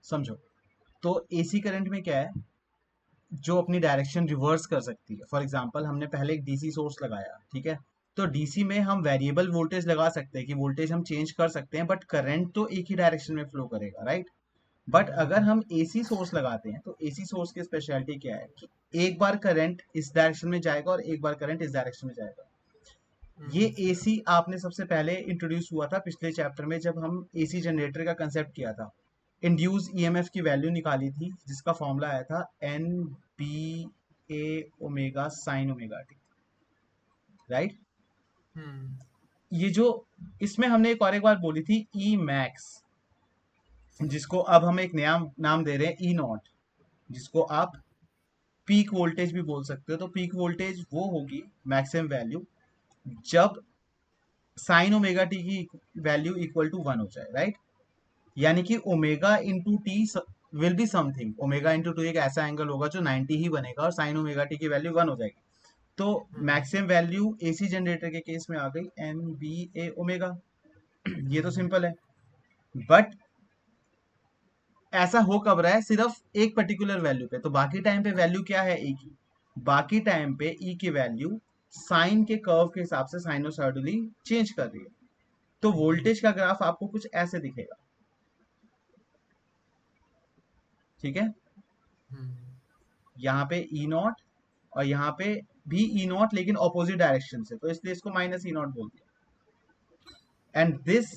समझो। तो AC current में क्या है, जो अपनी डायरेक्शन रिवर्स कर सकती है। फॉर एग्जांपल हमने पहले एक डीसी सोर्स लगाया, ठीक है, तो डीसी में हम वेरिएबल वोल्टेज लगा सकते हैं कि वोल्टेज हम चेंज कर सकते हैं, बट करंट तो एक ही डायरेक्शन में फ्लो करेगा, राइट। बट अगर हम एसी सोर्स लगाते हैं तो एसी सोर्स की स्पेशलिटी क्या है कि एक बार करंट इस डायरेक्शन में जाएगा और एक बार करंट इस डायरेक्शन में जाएगा। ये एसी आपने सबसे पहले इंट्रोड्यूस हुआ था पिछले चैप्टर में, जब हम एसी जनरेटर का कंसेप्ट किया था। इंड्यूस ईएमएफ की वैल्यू निकाली थी, जिसका फॉर्मूला आया था N B A omega sine omega T, right. Hmm. ये जो इसमें हमने एक बार बोली थी ई मैक्स, जिसको अब हम एक नया नाम दे रहे हैं ई नॉट, जिसको आप पीक वोल्टेज भी बोल सकते हो। तो पीक वोल्टेज वो होगी मैक्सिमम वैल्यू जब साइन ओमेगा टी की वैल्यू इक्वल टू 1 हो जाए, राइट। यानी कि omega into T will be something, omega into two एक ऐसा एंगल होगा जो 90 ही बनेगा और साइन ओमेगा टी की वैल्यू 1 हो जाएगी। तो मैक्सिमम वैल्यू एसी जनरेटर के केस में आ गई एन बी ए ओमेगा। ये तो सिंपल है। बट ऐसा हो कब रहा है, सिर्फ एक पर्टिकुलर वैल्यू पे। तो बाकी टाइम पे वैल्यू क्या है, ई की। बाकी टाइम पे ई की वैल्यू साइन के कर्व के हिसाब से साइनोसॉइडली चेंज कर रही है। तो वोल्टेज का ग्राफ आपको कुछ ऐसे दिखेगा, ठीक है। यहाँ पे ई नॉट और यहाँ पे भी ई नॉट, लेकिन ऑपोजिट डायरेक्शन से, तो इसलिए इसको माइनस ई नॉट बोल दिया। And this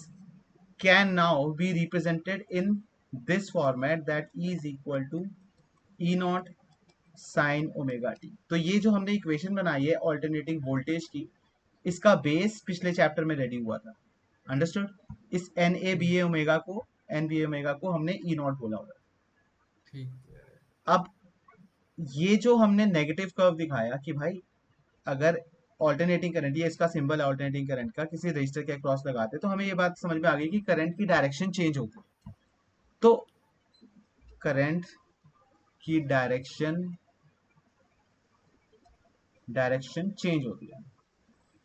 can now be represented in this format that E is equal to E naught sine omega t. तो ये जो हमने इक्वेशन बनाई है ऑल्टरनेटिंग वोल्टेज की, इसका बेस पिछले चैप्टर में रेडी हुआ था, अंडरस्टूड। इस N A B A omega को, एन बी ए ओमेगा को हमने ई नॉट बोला हुआ ठीक है। है। अब ये जो हमने नेगेटिव कर्व दिखाया कि भाई अगर ऑल्टरनेटिंग करंट, ये इसका सिंबल है ऑल्टरनेटिंग करंट का, किसी रजिस्टर के अक्रॉस लगाते तो हमें ये बात समझ में आ गई कि करंट की डायरेक्शन चेंज होती है। तो करंट की डायरेक्शन चेंज होती है,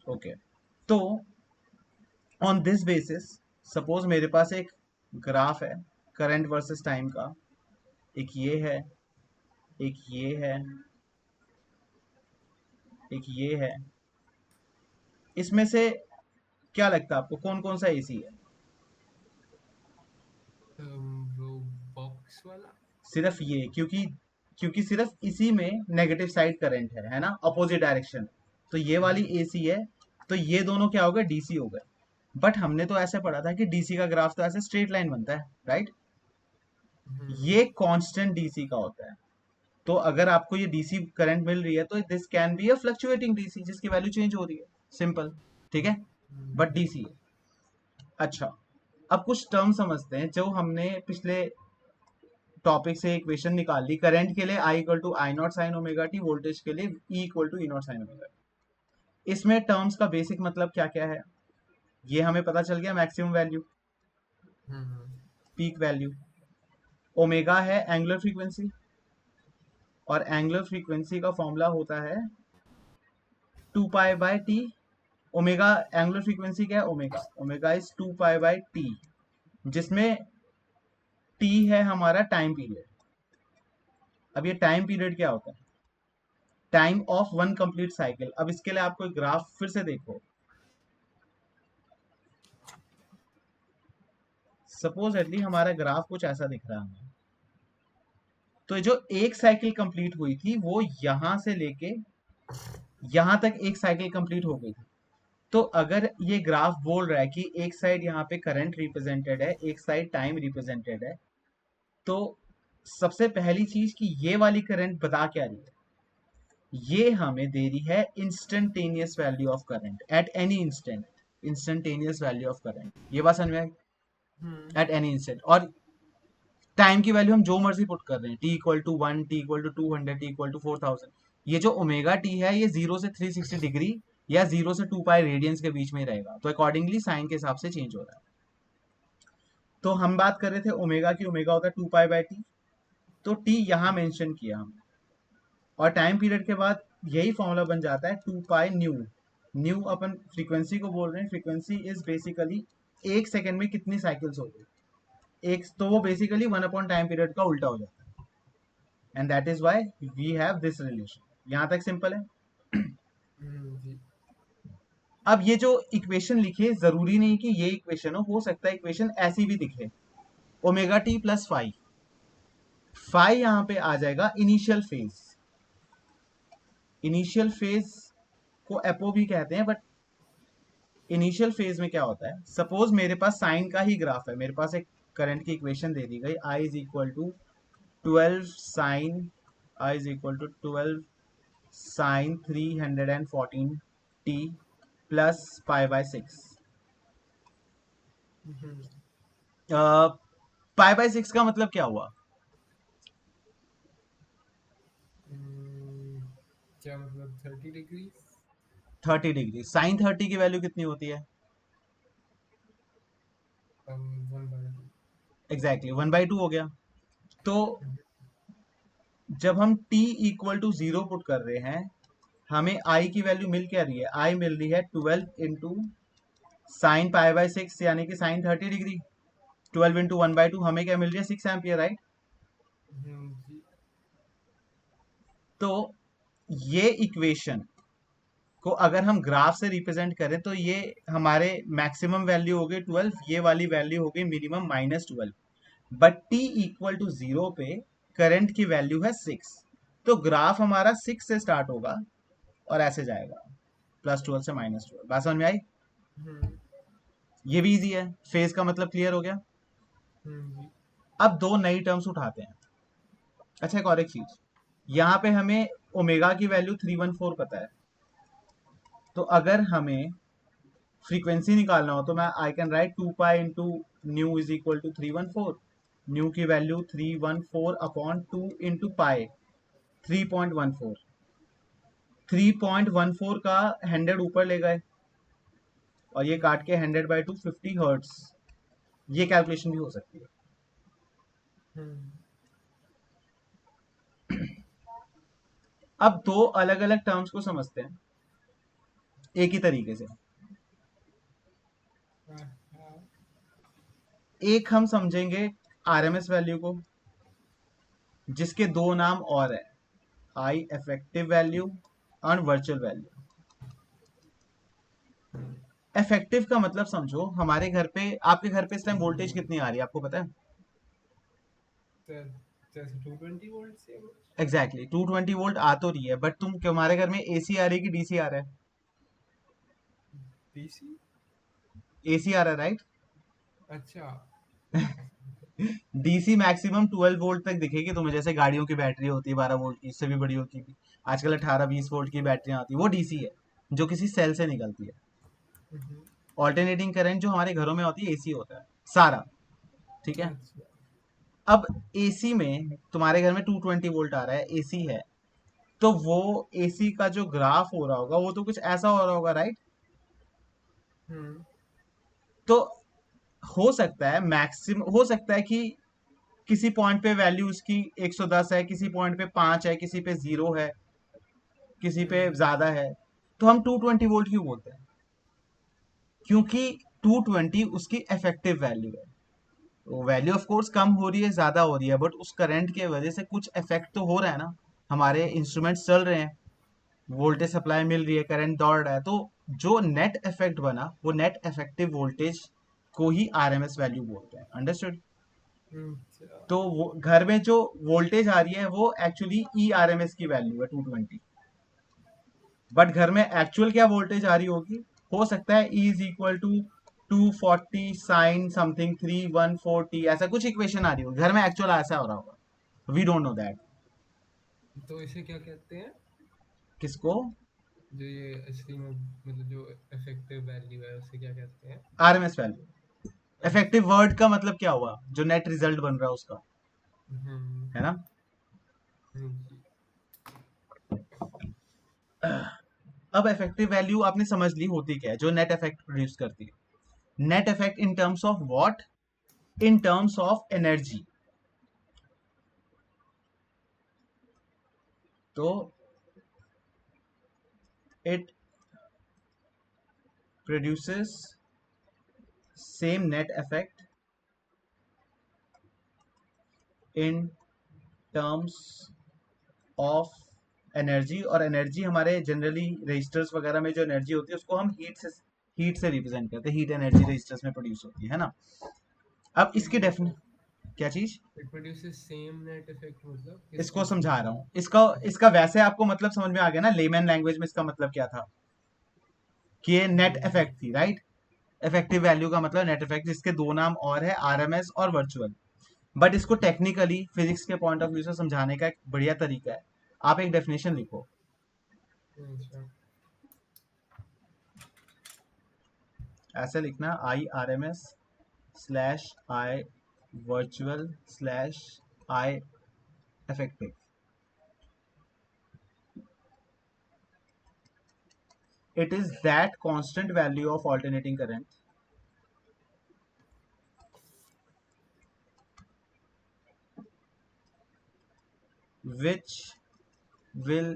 ओके। तो ऑन दिस बेसिस, सपोज मेरे पास एक ग्राफ है करंट वर्सेस टाइम का, एक ये है, एक ये है, एक ये है। इसमें से क्या लगता है आपको कौन कौन सा एसी है? वो बॉक्स वाला। सिर्फ ये, क्योंकि क्योंकि सिर्फ इसी में नेगेटिव साइड करंट है ना, अपोजिट डायरेक्शन। तो ये वाली एसी है। तो ये दोनों क्या हो गए, डीसी हो गए। बट हमने तो ऐसे पढ़ा था कि डीसी का ग्राफ तो ऐसे स्ट्रेट लाइन बनता है, राइट। ये कांस्टेंट डीसी का होता है। तो अगर आपको ये डीसी करंट मिल रही है तो this can be a fluctuating DC, जिसकी वैल्यू चेंज हो रही है, सिंपल, ठीक है। बट डीसी है। अच्छा, अब कुछ टर्म समझते हैं जो हमने पिछले टॉपिक से इक्वेशन निकाल ली। करंट के लिए I equal to I naught sine omega T, voltage के लिए E equal to E naught sine omega T. इसमें टर्म्स का बेसिक मतलब क्या क्या है, ये हमें पता चल गया। Maximum value, peak value, omega है एंगुलर फ्रीक्वेंसी, और एंगुलर फ्रीक्वेंसी का फॉर्मूला होता है 2 pi by T. Omega, angular frequency क्या है, omega, omega is 2 pi by T, जिसमें टी है हमारा टाइम पीरियड। अब ये टाइम पीरियड क्या होता है, time of one complete cycle. अब इसके लिए आपको ग्राफ फिर से देखो। सपोजेटली हमारा ग्राफ कुछ ऐसा दिख रहा है। तो जो एक साइकिल कंप्लीट हुई थी वो यहां से लेके यहां तक एक साइकिल कंप्लीट हो गई थी। तो अगर ये ग्राफ बोल रहा है कि एक साइड यहाँ पे करंट रिप्रेजेंटेड है, एक साइड टाइम रिप्रेजेंटेड है, तो सबसे पहली चीज कि ये वाली करंट बता क्या रही है, ये हमें दे रही है instantaneous value of current at any instant. Instantaneous value of current, ये बात समझ में, एट एनी इंस्टेंट। और टाइम की वैल्यू हम जो मर्जी पुट कर रहे हैं, t equal to 1, t equal to 200, t equal to 4000। ये जो ओमेगा टी है ये 0 से 360 डिग्री या 0 से 2 पाई रेडियंस के बीच में ही रहेगा। तो अकॉर्डिंगली साइन के हिसाब से चेंज हो रहा है। तो हम बात कर रहे थे ओमेगा की, ओमेगा होता है 2 पाई बाय टी। तो टी यहाँ मेंशन किया हमने, और टाइम पीरियड के बाद यही फॉर्मूला बन जाता है 2 पाई न्यू। न्यू अपन फ्रीक्वेंसी को बोल रहे हैं, फ्रीक्वेंसी इज बेसिकली एक सेकेंड में कितनी साइकिल्स हो गई। एक तो वो बेसिकली 1 टाइम पीरियड का उल्टा हो जाता है, and that is why we have this relation. यहां तक सिंपल है। जी। अब ये जो इक्वेशन लिखे, जरूरी नहीं कि ये इक्वेशन हो सकता है इक्वेशन ऐसी भी दिखे, omega T plus five, five यहां पे आ जाएगा इनिशियल फेज। इनिशियल फेज को एपो भी कहते हैं, बट इनिशियल फेज में क्या होता है, सपोज मेरे पास साइन का ही ग्राफ है, मेरे पास एक करंट की इक्वेशन दे दी गई, I is equal to 12 sine, I is equal to 12 sine 314 T plus pi by 6। Hmm, pi by 6 का मतलब क्या हुआ? हम्म, क्या मतलब 30 डिग्री? 30 डिग्री। साइन 30 की वैल्यू कितनी होती है? 1/2। एग्जैक्टली 1/2 हो गया। तो जब हम t इक्वल टू 0 पुट कर रहे हैं, हमें i की वैल्यू मिल क्या रही है? i मिल रही है 12 इंटू साइन पाई बाय 6, यानी कि साइन 30 डिग्री। 12 इंटू 1/2 हमें क्या मिल रही है? 6 एम्पियर, राइट? जी। तो ये इक्वेशन को अगर हम ग्राफ से रिप्रेजेंट करें तो ये हमारे मैक्सिमम वैल्यू हो गई 12, ये वाली वैल्यू हो गई minimum -12। But t equal to 0 पे करंट की वैल्यू है 6, तो ग्राफ हमारा 6 से स्टार्ट होगा और ऐसे जाएगा, +12 से -12। बात समझ में आई? हम्म ये भी इजी है, फेज का मतलब क्लियर हो गया। जी। अब दो नई टर्म्स उठाते हैं। अच्छा, एक और एक चीज, यहाँ पे हमें ओमेगा की वैल्यू 314 पता है, तो अगर हमें फ्रीक्वेंसी निकालना हो तो मैं I can write 2 pi into nu is equal to 314। Nu की वैल्यू 314/2 इंटू पाई 3.14। 3.14 का 100 ऊपर ले गए और ये काट के 100/2 50 हर्ट्स। ये कैलकुलेशन भी हो सकती है। हम्म अब दो अलग अलग टर्म्स को समझते हैं एक ही तरीके से। हाँ, हाँ, एक हम समझेंगे आरएमएस वैल्यू को, जिसके दो नाम और है, आई इफेक्टिव वैल्यू और वर्चुअल वैल्यू। इफेक्टिव का मतलब समझो, हमारे घर पे, आपके घर पे इस टाइम वोल्टेज कितनी आ रही है आपको पता है? तो जैसे 220 वोल्ट से एग्जैक्टली 220 वोल्ट आ तो रही है, बट तुम्हारे घर में एसी आ रही है कि डीसी आ रहा है? DC। एसी आ रहा है, राइट? अच्छा। डीसी मैक्सिमम 12 वोल्ट तक दिखेगी तुम्हें, जैसे गाड़ियों की बैटरी होती है 12 वोल्ट की, इससे भी बड़ी होती है। आजकल 18-20 वोल्ट की बैटरियां आती है, वो डीसी है, जो किसी सेल से निकलती है। हम्म, ऑल्टरनेटिंग करंट जो हमारे घरों में होती है एसी होता है सारा, ठीक है? अच्छा। अब एसी में तुम्हारे घर में 220 वोल्ट आ रहा है, एसी है, तो वो एसी का जो ग्राफ हो रहा होगा वो तो कुछ ऐसा हो रहा होगा, राइट? हम्म तो हो सकता है, मैक्सिमम हो सकता है कि किसी पॉइंट पे वैल्यू उसकी 110 है, किसी पॉइंट पे 5 है, किसी पे 0 है, किसी पे हम्म ज्यादा है। तो हम 220 वोल्ट क्यों बोलते हैं? क्योंकि 220 उसकी इफेक्टिव वैल्यू है। तो वैल्यू ऑफ कोर्स कम हो रही है, ज्यादा हो रही है, बट उस करंट के वजह से कुछ इफेक्ट तो हो रहा है ना, हमारे इंस्ट्रूमेंट्स चल रहे हैं, वोल्टेज सप्लाई मिल रही है, करंट दौड़ रहा है, तो जो नेट इफेक्ट बना वो नेट इफेक्टिव वोल्टेज को ही आरएमएस वैल्यू बोलते हैं। अंडरस्टूड? अच्छा। तो वो घर में जो वोल्टेज आ रही है वो actually E R M S की वैल्यू है 220, बट घर में एक्चुअल क्या वोल्टेज आ रही होगी, हो सकता है E is equal to 240 sine something 314 ऐसा कुछ इक्वेशन आ रही होगी, घर में एक्चुअल ऐसा हो रहा होगा, वी डोंट नो दैट। तो इसे क्या कहते हैं? किसको? जो ये असली में मतलब जो इफेक्टिव वैल्यू है उसे क्या कहते हैं? RMS value. अच्छा। इफेक्टिव वर्ड का मतलब क्या हुआ? जो नेट रिजल्ट बन रहा है उसका, हम्म है ना? जी। अब इफेक्टिव वैल्यू आपने समझ ली होती क्या है, जो नेट इफेक्ट प्रोड्यूस करती है। Net effect in terms of what? In terms of energy. तो it produces same net effect in terms of energy, और एनर्जी हमारे जनरली रजिस्टर्स वगैरह में जो एनर्जी होती है उसको हम हीट से रिप्रेजेंट करते हैं, हीट एनर्जी रजिस्टर्स में प्रोड्यूस होती है ना। अब इसकी सेम डेफिनेशन, इफेक्ट, क्या चीज, it produces same net effect, मतलब इसको किसके समझा रहा मतलब। हूँ, इसका अच्छा। इसका वैसे आपको मतलब समझ में आ गया ना, लेमैन लैंग्वेज में इसका मतलब क्या था, कि ये नेट जी। इफेक्ट थी, राइट। इफेक्टिव वैल्यू का मतलब नेट इफेक्ट, जिसके दो नाम और है, आरएमएस और वर्चुअल। बट इसको टेक्निकली फिजिक्स के पॉइंट ऑफ व्यू से समझाने का एक बढ़िया तरीका है, आप एक डेफिनेशन लिखो। अच्छा। ऐसे लिखना, I R M S slash I virtual slash I effective. It is that constant value of alternating current which will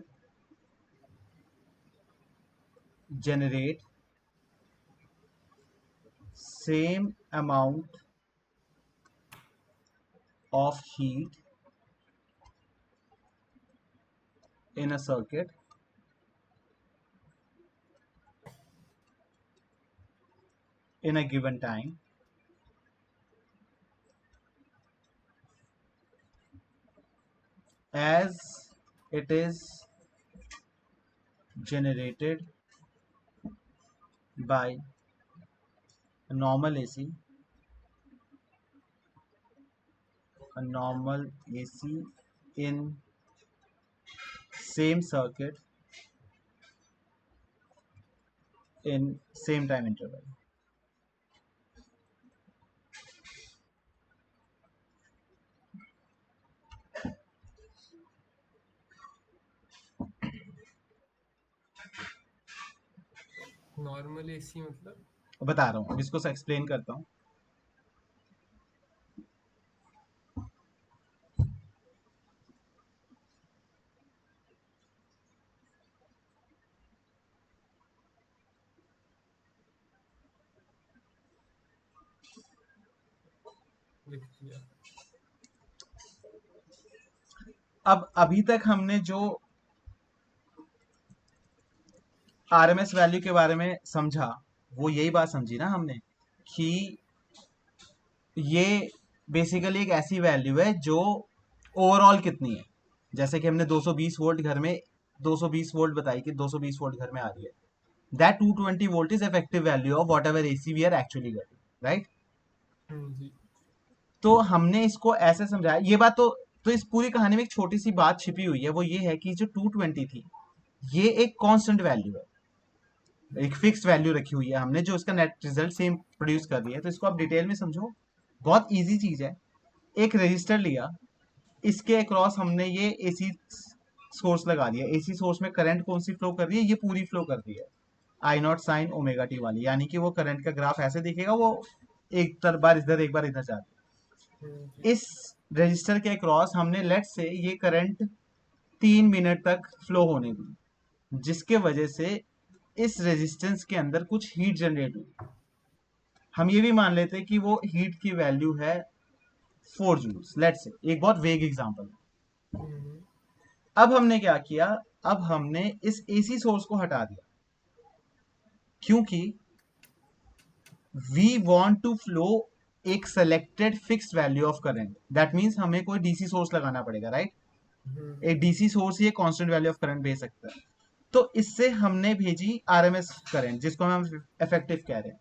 generate same amount of heat in a circuit in a given time as it is generated by a normal AC in same circuit in same time interval. Normal AC मतलब। बता रहा हूँ, अब इसको explain करता हूँ। लिख दिया। अब अभी तक हमने जो आरएमएस वैल्यू के बारे में समझा, वो यही बात समझी ना हमने, कि ये बेसिकली एक ऐसी वैल्यू है जो ओवरऑल कितनी है। जैसे कि हमने 220 वोल्ट घर में, 220 वोल्ट बताई कि 220 वोल्ट घर में आ रही है, that 220 volt is effective value of what ever AC we are actually getting, right. जी। तो हमने इसको ऐसे समझाया, ये बात तो इस पूरी कहानी में एक छोटी सी बात छिपी हुई है, वो ये है कि जो 220 थी, ये एक कांस्टेंट वैल्यू है, एक फिक्स वैल्यू रखी हुई है हमने, जो इसका नेट रिजल्ट सेम प्रोड्यूस कर रही है। तो इसको आप डिटेल में समझो, बहुत इजी चीज है। एक रजिस्टर लिया, इसके अक्रॉस हमने ये एसी सोर्स लगा दिया, एसी सोर्स में करंट कौन सी फ्लो कर रही है, ये पूरी फ्लो कर रही है, I naught sine omega T वाली, यानी कि वो करंट का ग्राफ ऐसे दिखेगा, वो बार इधर एक बार इधर जा रही जी। है। इस रजिस्टर के अक्रॉस हमने लेट से ये करंट 3 मिनट तक फ्लो होने दी, जिसके वजह से इस रेजिस्टेंस के अंदर कुछ हीट जनरेट हुई। हम ये भी मान लेते हैं कि वो हीट की वैल्यू है 4 जूल्स, लेट से, एक बहुत वेग एग्जांपल है। हम्म। अब हमने क्या किया, अब हमने इस एसी सोर्स को हटा दिया, क्योंकि वी वांट टू फ्लो एक selected fixed value of current, that means हमें कोई डीसी सोर्स लगाना पड़ेगा, राइट। एक DC source he constant value of current भेज सकता है। तो इससे हमने भेजी आरएमएस करंट, जिसको हम इफेक्टिव कह रहे हैं।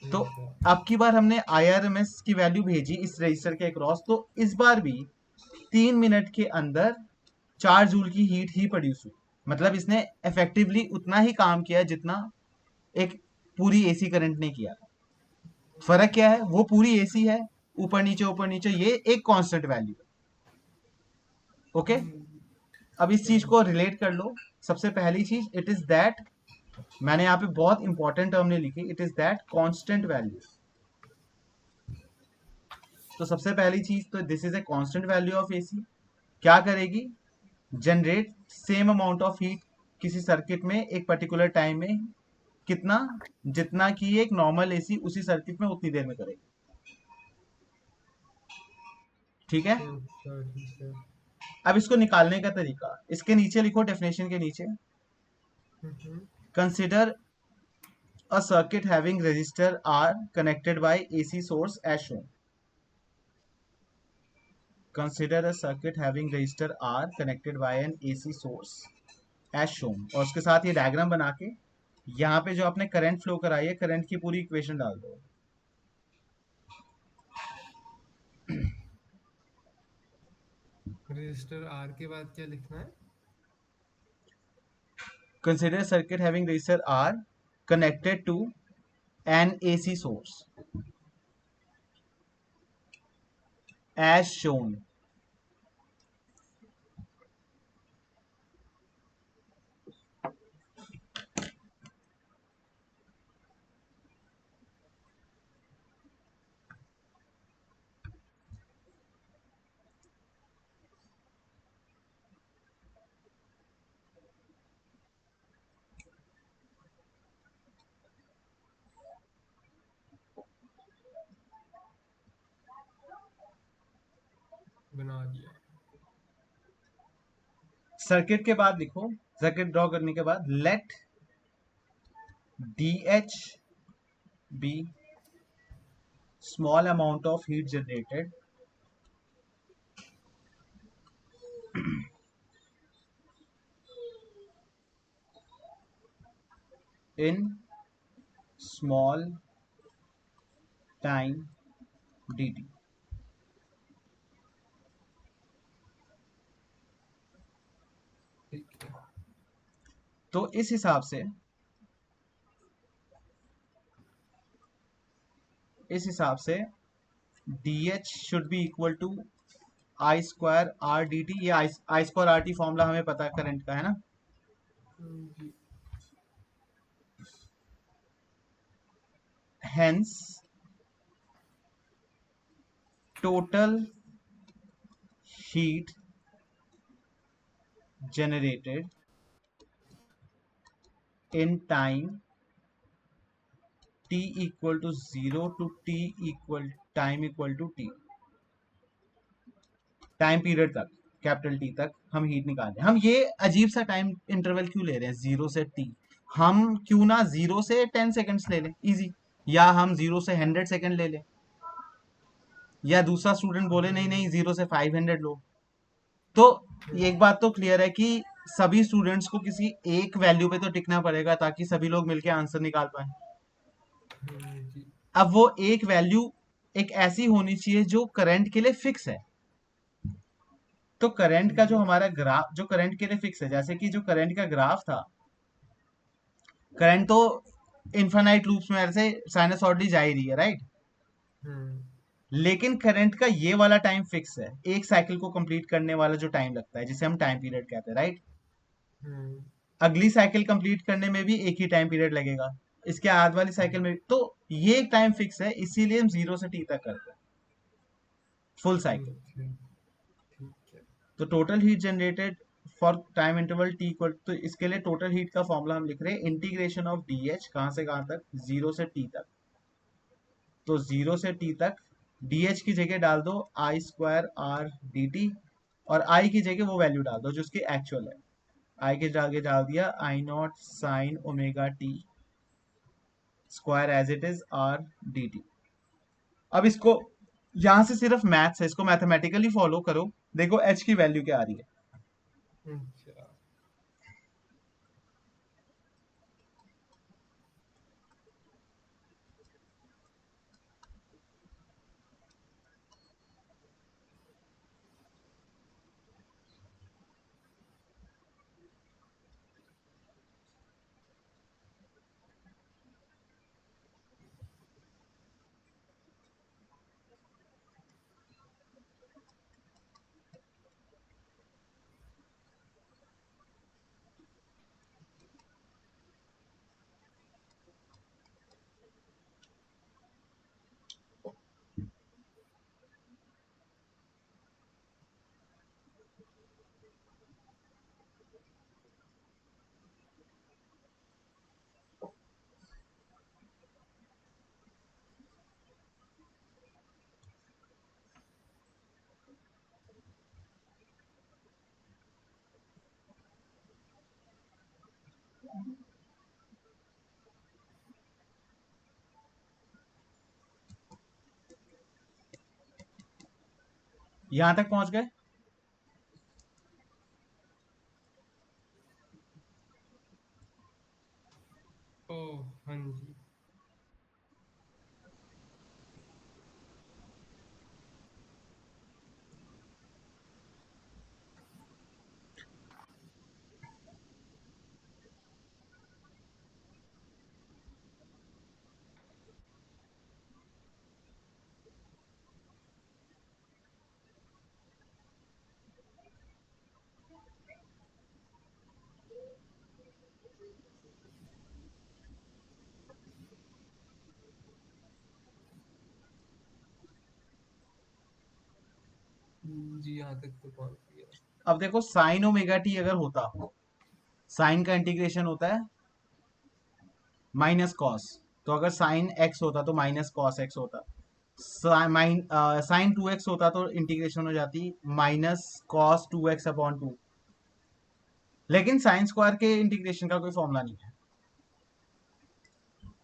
तो अच्छा। अब की बार हमने आईआरएमएस की वैल्यू भेजी इस रजिस्टर के अक्रॉस, तो इस बार भी 3 मिनट के अंदर 4 जूल की हीट ही प्रोड्यूस हुई। मतलब इसने इफेक्टिवली उतना ही काम किया जितना एक पूरी एसी करंट ने किया। फर्क क्या है, वो पूरी एसी है, ऊपर नीचे ये एक कांस्टेंट वैल्यू है। ओके, हम्म। अब इस चीज समझ को गया। रिलेट कर लो। सबसे पहली चीज, इट इज दैट, मैंने यहाँ पे बहुत इंपॉर्टेंट टर्म ने लिखी, it is that constant value. तो सबसे पहली चीज तो this is a constant value of AC, क्या करेगी, generate same amount of heat किसी सर्किट में एक पर्टिकुलर टाइम में, कितना, जितना कि एक नॉर्मल एसी उसी सर्किट में उतनी देर में करेगी। ठीक है। अच्छा ठीक है। अब इसको निकालने का तरीका, इसके नीचे लिखो, डेफिनेशन के नीचे, hmm. Consider a circuit having resistor R connected by AC source as shown. Consider a circuit having resistor R connected by an AC source as shown. और उसके साथ ये डायग्राम बना के यहाँ पे जो आपने करंट फ्लो कराई है, करंट की पूरी इक्वेशन डाल दो। रजिस्टर आर के बाद क्या लिखना है? Consider a circuit having resistor R connected to an AC source as shown. बना दिया। सर्किट के बाद लिखो, सर्किट ड्रॉ करने के बाद, let D H be small amount of heat generated in small time dt। ठीक है। तो इस हिसाब से, इस हिसाब से D H should be equal to I square R D T. ये I square R T formula हमें पता है करंट का, है ना। जी। Hence total heat generated in time t equal to 0 to t equal time equal to t, time period तक, capital T तक हम हीट निकाल रहे हैं। हम ये अजीब सा टाइम इंटरवल क्यों ले रहे हैं, 0 से t? हम क्यों ना 0 से 10 सेकेंड्स ले लें, इजी। या हम 0 से 100 सेकेंड ले लें, या दूसरा स्टूडेंट बोले नहीं नहीं 0 से 500 लो। तो ये एक बात तो क्लियर है कि सभी स्टूडेंट्स को किसी एक वैल्यू पे तो टिकना पड़ेगा ताकि सभी लोग मिलकर आंसर निकाल पाए। जी। अब वो एक वैल्यू एक ऐसी होनी चाहिए जो करंट के लिए फिक्स है। तो करंट का जो हम्म। हमारा ग्राफ जो करंट के लिए फिक्स है, जैसे कि जो करंट का ग्राफ था, करंट तो इन्फानाइट लूप्स में ऐसे साइनसॉइडली जा ही रही है, राइट। हम्म। लेकिन करंट का ये वाला टाइम फिक्स है, एक साइकिल को कंप्लीट करने वाला जो टाइम लगता है जिसे हम टाइम पीरियड कहते हैं, राइट। हम्म। अगली साइकिल कंप्लीट करने में भी एक ही टाइम पीरियड लगेगा, इसके बाद वाली साइकिल में भी। तो ये एक टाइम फिक्स है, इसीलिए हम 0 से t तक करते हैं, फुल साइकिल। अच्छा ठीक है। तो total heat generated for time interval T equal, तो इसके लिए टोटल हीट का फॉर्मूला हम लिख रहे हैं इंटीग्रेशन ऑफ डी एच, कहां से कहां तक, 0 से t तक। तो 0 से t तक डी एच की जगह डाल दो आई स्क्वायर आर डी टी, और आई की जगह वो वैल्यू डाल दो जो उसकी एक्चुअल है। आई के जगह डाल दिया I naught sine omega T square as it is R D T. अब इसको, यहां से सिर्फ मैथ्स है, इसको मैथमेटिकली फॉलो करो। देखो एच की वैल्यू क्या आ रही है। अच्छा। यहां तक पहुंच गए? ओ हाँ जी। जी यहाँ तक तो पहुंच गया। अब देखो साइन ओमेगा टी अगर होता, साइन का इंटीग्रेशन होता है माइनस कॉस, तो अगर साइन एक्स होता तो माइनस कॉस एक्स होता। साइन 2x होता तो इंटीग्रेशन हो जाती माइनस कॉस 2x अपॉन 2। लेकिन साइन स्क्वायर के इंटीग्रेशन का कोई फॉर्मूला नहीं है,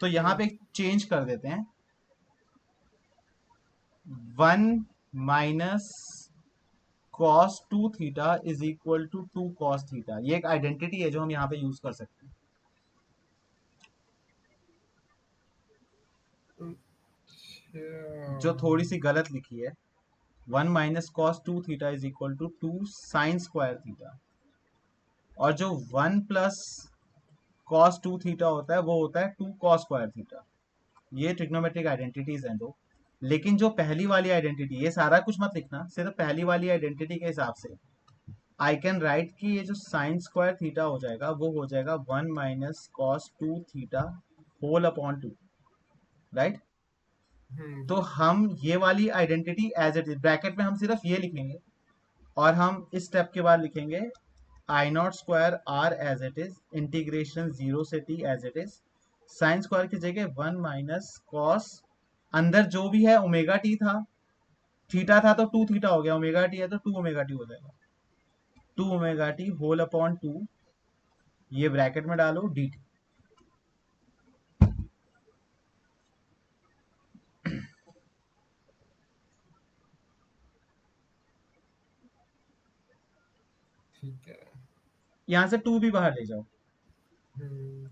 तो यहां हम्म। पे चेंज कर देते हैं। 1 minus cos 2 theta is equal to 2 cos theta. ये एक आइडेंटिटी है जो हम यहाँ पे यूज कर सकते हैं, अच्छा। जो थोड़ी सी गलत लिखी है। 1 minus cos 2 theta is equal to 2 sine square theta. और जो 1 प्लस कॉस 2 थीटा होता है वो होता है 2 कॉस स्क्वायर थीटा। ये ट्रिग्नोमेट्रिक आइडेंटिटीज हैं दो। लेकिन जो पहली वाली आइडेंटिटी, ये सारा कुछ मत लिखना, सिर्फ पहली वाली आइडेंटिटी के हिसाब से आई कैन राइट कि ये जो साइन स्क्वायर थीटा हो जाएगा वो हो जाएगा 1 minus cos 2 theta whole upon 2, right. तो जी। हम ये वाली identity as it is bracket में हम सिर्फ ये लिखेंगे, और हम इस स्टेप के बाद लिखेंगे I naught square R as it is integration 0 से T as it is. Sine square की जगह 1 माइनस कॉस, अंदर जो भी है ओमेगा टी था, थीटा था तो 2 थीटा हो गया, ओमेगा टी है तो 2 ओमेगा टी हो जाएगा, 2 ओमेगा टी होल अपॉन 2, ये ब्रैकेट में डालो डी टी। ठीक है। यहां से 2 भी बाहर ले जाओ। हम्म।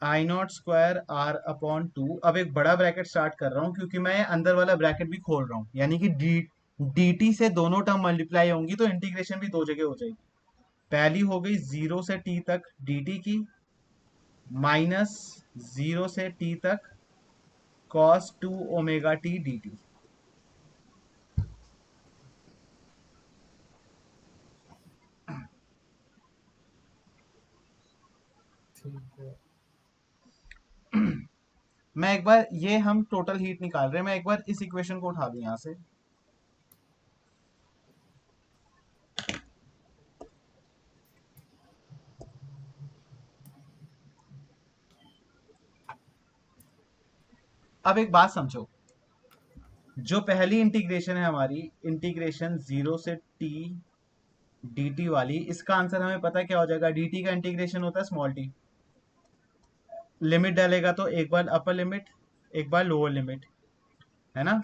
आई नॉट स्क्वायर आर अपॉन 2। अब एक बड़ा ब्रैकेट स्टार्ट कर रहा हूं क्योंकि मैं अंदर वाला ब्रैकेट भी खोल रहा हूं, यानी कि डी टी से दोनों टर्म मल्टीप्लाई होंगी तो इंटीग्रेशन भी दो जगह हो जाएगी। पहली हो गई 0 से टी तक डी टी की, माइनस 0 से टी तक cos 2 omega T D T. ठीक है। मैं एक बार, ये हम टोटल हीट निकाल रहे हैं, मैं एक बार इस इक्वेशन को उठा दूं यहां से। अब एक बात समझो, जो पहली इंटीग्रेशन है हमारी, इंटीग्रेशन 0 से टी dt वाली, इसका आंसर हमें पता है क्या हो जाएगा। dt का इंटीग्रेशन होता है स्मॉल टी, लिमिट डालेगा तो एक बार अपर लिमिट एक बार लोअर लिमिट, है ना।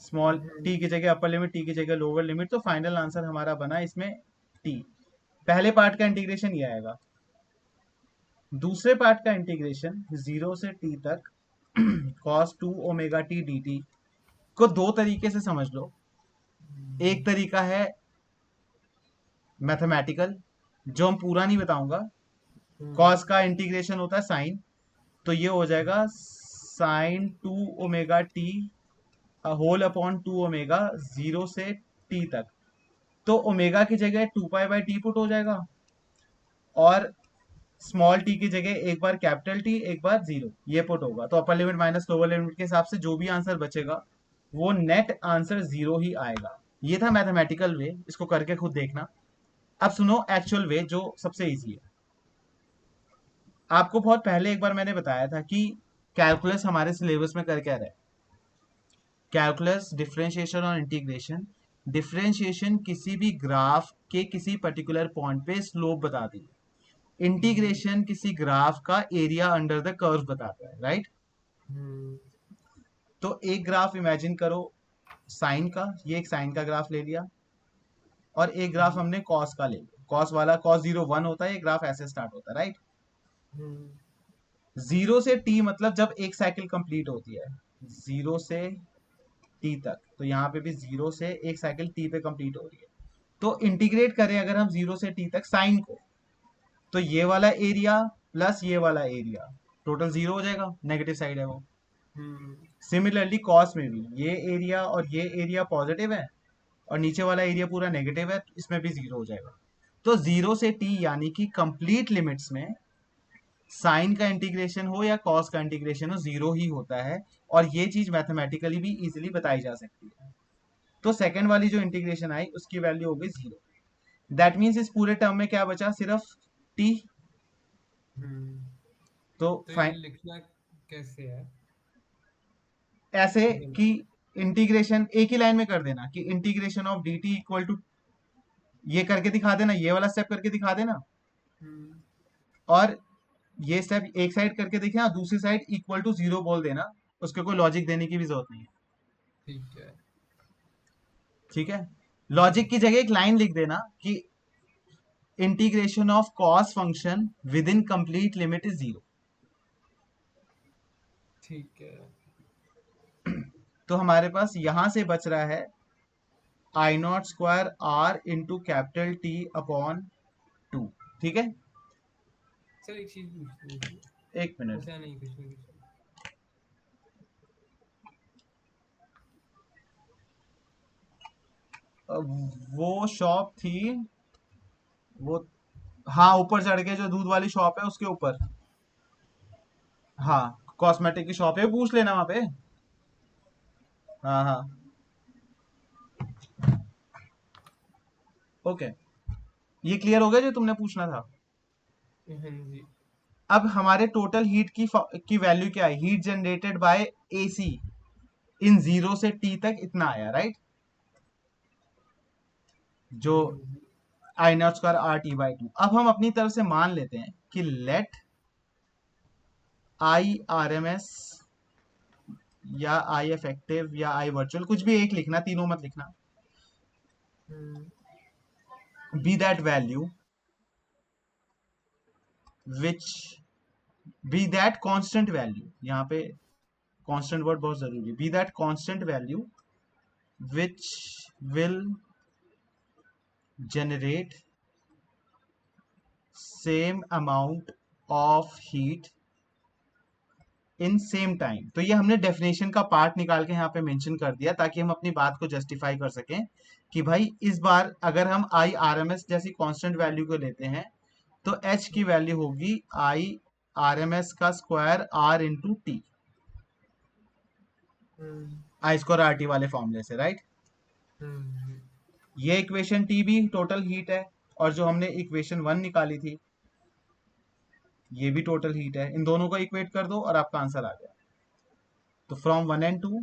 स्मॉल टी की जगह अपर लिमिट, टी की जगह लोअर लिमिट, तो फाइनल आंसर हमारा बना इसमें टी। पहले पार्ट का इंटीग्रेशन ये आएगा। दूसरे पार्ट का इंटीग्रेशन 0 से टी तक cos 2 omega T D T को दो तरीके से समझ लो। एक तरीका है मैथमेटिकल, जो हम पूरा नहीं बताऊंगा। हम्म। cos का इंटीग्रेशन होता है साइन, तो ये हो जाएगा sine 2 omega t whole upon 2 omega 0 से टी तक। तो ओमेगा की जगह 2 पाई बाई टी पुट हो जाएगा, और स्मॉल टी की जगह एक बार कैपिटल टी एक बार जीरो, ये पुट होगा। तो upper limit minus lower limit के हिसाब से जो भी आंसर बचेगा वो नेट आंसर जीरो ही आएगा। ये था मैथमेटिकल वे, इसको करके खुद देखना। अब सुनो एक्चुअल वे जो सबसे इजी है। आपको बहुत पहले एक बार मैंने बताया था कि कैलकुलस हमारे सिलेबस में कर क्या रहा है। कैलकुलस डिफरेंशिएशन और इंटीग्रेशन। डिफरेंशिएशन किसी भी ग्राफ के किसी पर्टिकुलर पॉइंट पे स्लोप बताती है, हम्म। इंटीग्रेशन किसी ग्राफ का एरिया अंडर द कर्व बताता है, राइट। हम्म। तो एक ग्राफ इमेजिन करो, साइन का, ये एक साइन का ग्राफ ले लिया, और एक ग्राफ जी। हमने कॉस का ले लिया। कॉस वाला, cos 0 1 होता है, ये ग्राफ ऐसे स्टार्ट होता है, राइट। हम्म। 0 से t मतलब जब एक साइकिल कंप्लीट होती है, 0 से t तक, तो यहाँ पे भी 0 से एक साइकिल t पे कंप्लीट हो रही है। तो इंटीग्रेट करें अगर हम 0 से t तक साइन को, तो ये वाला एरिया प्लस ये वाला एरिया टोटल 0 हो जाएगा, नेगेटिव साइड है वो। हम्म। सिमिलरली कॉस में भी ये एरिया और ये एरिया पॉजिटिव है, और नीचे वाला एरिया पूरा नेगेटिव है, तो इसमें भी 0 हो जाएगा। तो 0 से t यानी कि कंप्लीट लिमिट्स में साइन का इंटीग्रेशन हो या कॉस का इंटीग्रेशन हो, 0 ही होता है। और ये चीज मैथमेटिकली भी इजीली बताई जा सकती है। तो सेकंड वाली जो इंटीग्रेशन आई उसकी वैल्यू हो गई 0। दैट मीन्स इस पूरे टर्म में क्या बचा, सिर्फ t। हम्म। तो तो ये फाइन लिखना कैसे है? ऐसे मतलब। कि इंटीग्रेशन एक ही लाइन में कर देना कि integration of dt equal to, ये करके दिखा देना, ये वाला स्टेप करके दिखा देना, हम्म। और ये स्टेप एक साइड करके देखना, दूसरी साइड इक्वल टू 0 बोल देना। उसके कोई लॉजिक देने की भी जरूरत नहीं है। ठीक है। ठीक है। लॉजिक हम्म। की जगह एक लाइन लिख देना कि integration of cos function with in complete limit is 0। ठीक है। तो हमारे पास यहां से बच रहा है I naught square R into capital T upon 2। ठीक है। सर एक चीज पूछनी थी। एक मिनट। अच्छा नहीं, कुछ नहीं, कुछ नहीं। वो शॉप थी, वो, हाँ, ऊपर चढ़ के जो दूध वाली शॉप है उसके ऊपर। हाँ, कॉस्मेटिक की शॉप है, पूछ लेना वहां पे। हाँ हाँ। ओके। ये क्लियर हो गया जो तुमने पूछना था। हाँ जी। अब हमारे टोटल हीट की वैल्यू क्या है, heat generated by AC in 0 से टी तक इतना आया, राइट। जो जी। I naught square R T by 2। अब हम अपनी तरफ से मान लेते हैं कि let I R M S या आई इफेक्टिव या आई वर्चुअल, कुछ भी एक लिखना, तीनों मत लिखना, hmm. Be that value which, be that constant value, यहाँ पे कांस्टेंट वर्ड बहुत जरूरी है, be that constant value which will generate same amount of heat in same time. तो ये हमने डेफिनेशन का पार्ट निकाल के यहाँ पे मेंशन कर दिया ताकि हम अपनी बात को जस्टिफाई कर सकें कि भाई इस बार अगर हम आई आर एम एस जैसी कांस्टेंट वैल्यू को लेते हैं, तो एच की वैल्यू होगी आई आर एम एस का square R into T, hmm. I square R T वाले फॉर्मूले से, राइट। हम्म। ये इक्वेशन टी भी टोटल हीट है, और जो हमने इक्वेशन 1 निकाली थी ये भी टोटल हीट है। इन दोनों को इक्वेट कर दो और आपका आंसर आ गया। तो from 1 and 2,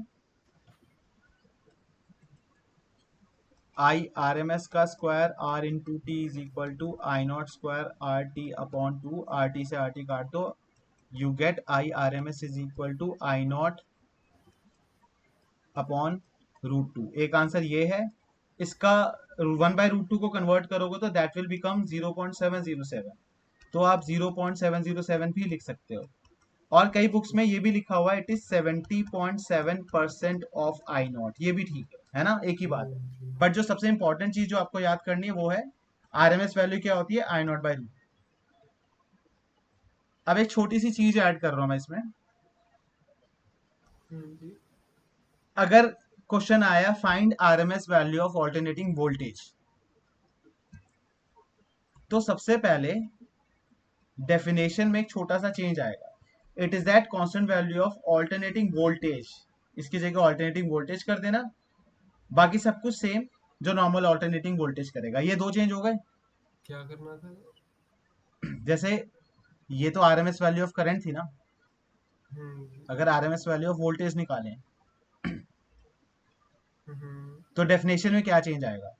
I R M S का square R into T is equal to I naught square R T upon 2, R T से आर टी काट दो, you get I R M S is equal to I naught upon √2। एक answer ये है। इसका 1/√2 को convert करोगे तो दैट विल बिकम 0.707। तो आप 0.707 भी लिख सकते हो। और कई बुक्स में ये भी लिखा हुआ है it is 70.7% of I not, ये भी ठीक है ना, एक ही बात है। जी। बट जो सबसे इंपॉर्टेंट चीज जो आपको याद करनी है वो है आरएमएस वैल्यू क्या होती है, आई नॉट बाई रूट। अब एक छोटी सी चीज ऐड कर रहा हूं मैं इसमें। जी। अगर क्वेश्चन आया find RMS value of alternating voltage, तो सबसे पहले डेफिनेशन में एक छोटा सा चेंज आएगा, it is that constant value of alternating voltage, इसकी जगह ऑल्टरनेटिंग वोल्टेज कर देना, बाकी सब कुछ सेम जो नॉर्मल ऑल्टरनेटिंग वोल्टेज करेगा। ये दो चेंज हो गए। क्या करना था? जैसे ये तो आरएमएस वैल्यू ऑफ करंट थी ना, जी। अगर आरएमएस वैल्यू ऑफ वोल्टेज निकालें हम्म। तो डेफिनेशन में क्या चेंज आएगा,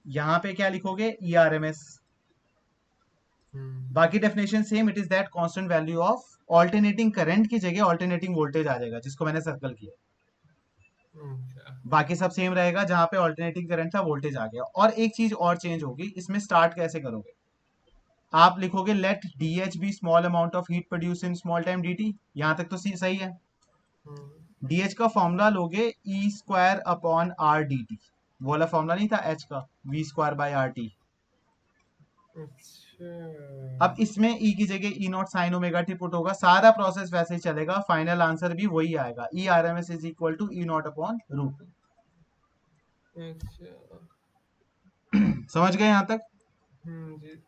यहां पे क्या लिखोगे, ई आर एम एस, हम्म। बाकी definition same, it is that constant value of alternating current की जगह ऑल्टरनेटिंग वोल्टेज आ जाएगा जिसको मैंने सर्कल किया। अच्छा। बाकी सब सेम रहेगा, जहां पे ऑल्टरनेटिंग करंट था वोल्टेज आ गया। और एक चीज और चेंज होगी, इसमें स्टार्ट कैसे करोगे, आप लिखोगे let D H be small amount of heat produce in small time D T. यहां तक तो सही है। हम्म। डी एच का फॉर्मूला लोगे E square upon R D T, वो वाला फॉर्मूला नहीं था एच का, V square by R T. अच्छा। अब इसमें ई की जगह E naught sine omega T put होगा, सारा प्रोसेस वैसे ही चलेगा, फाइनल आंसर भी वही आएगा, E R M S is equal to E naught upon root. अच्छा। समझ गए यहां तक? जी।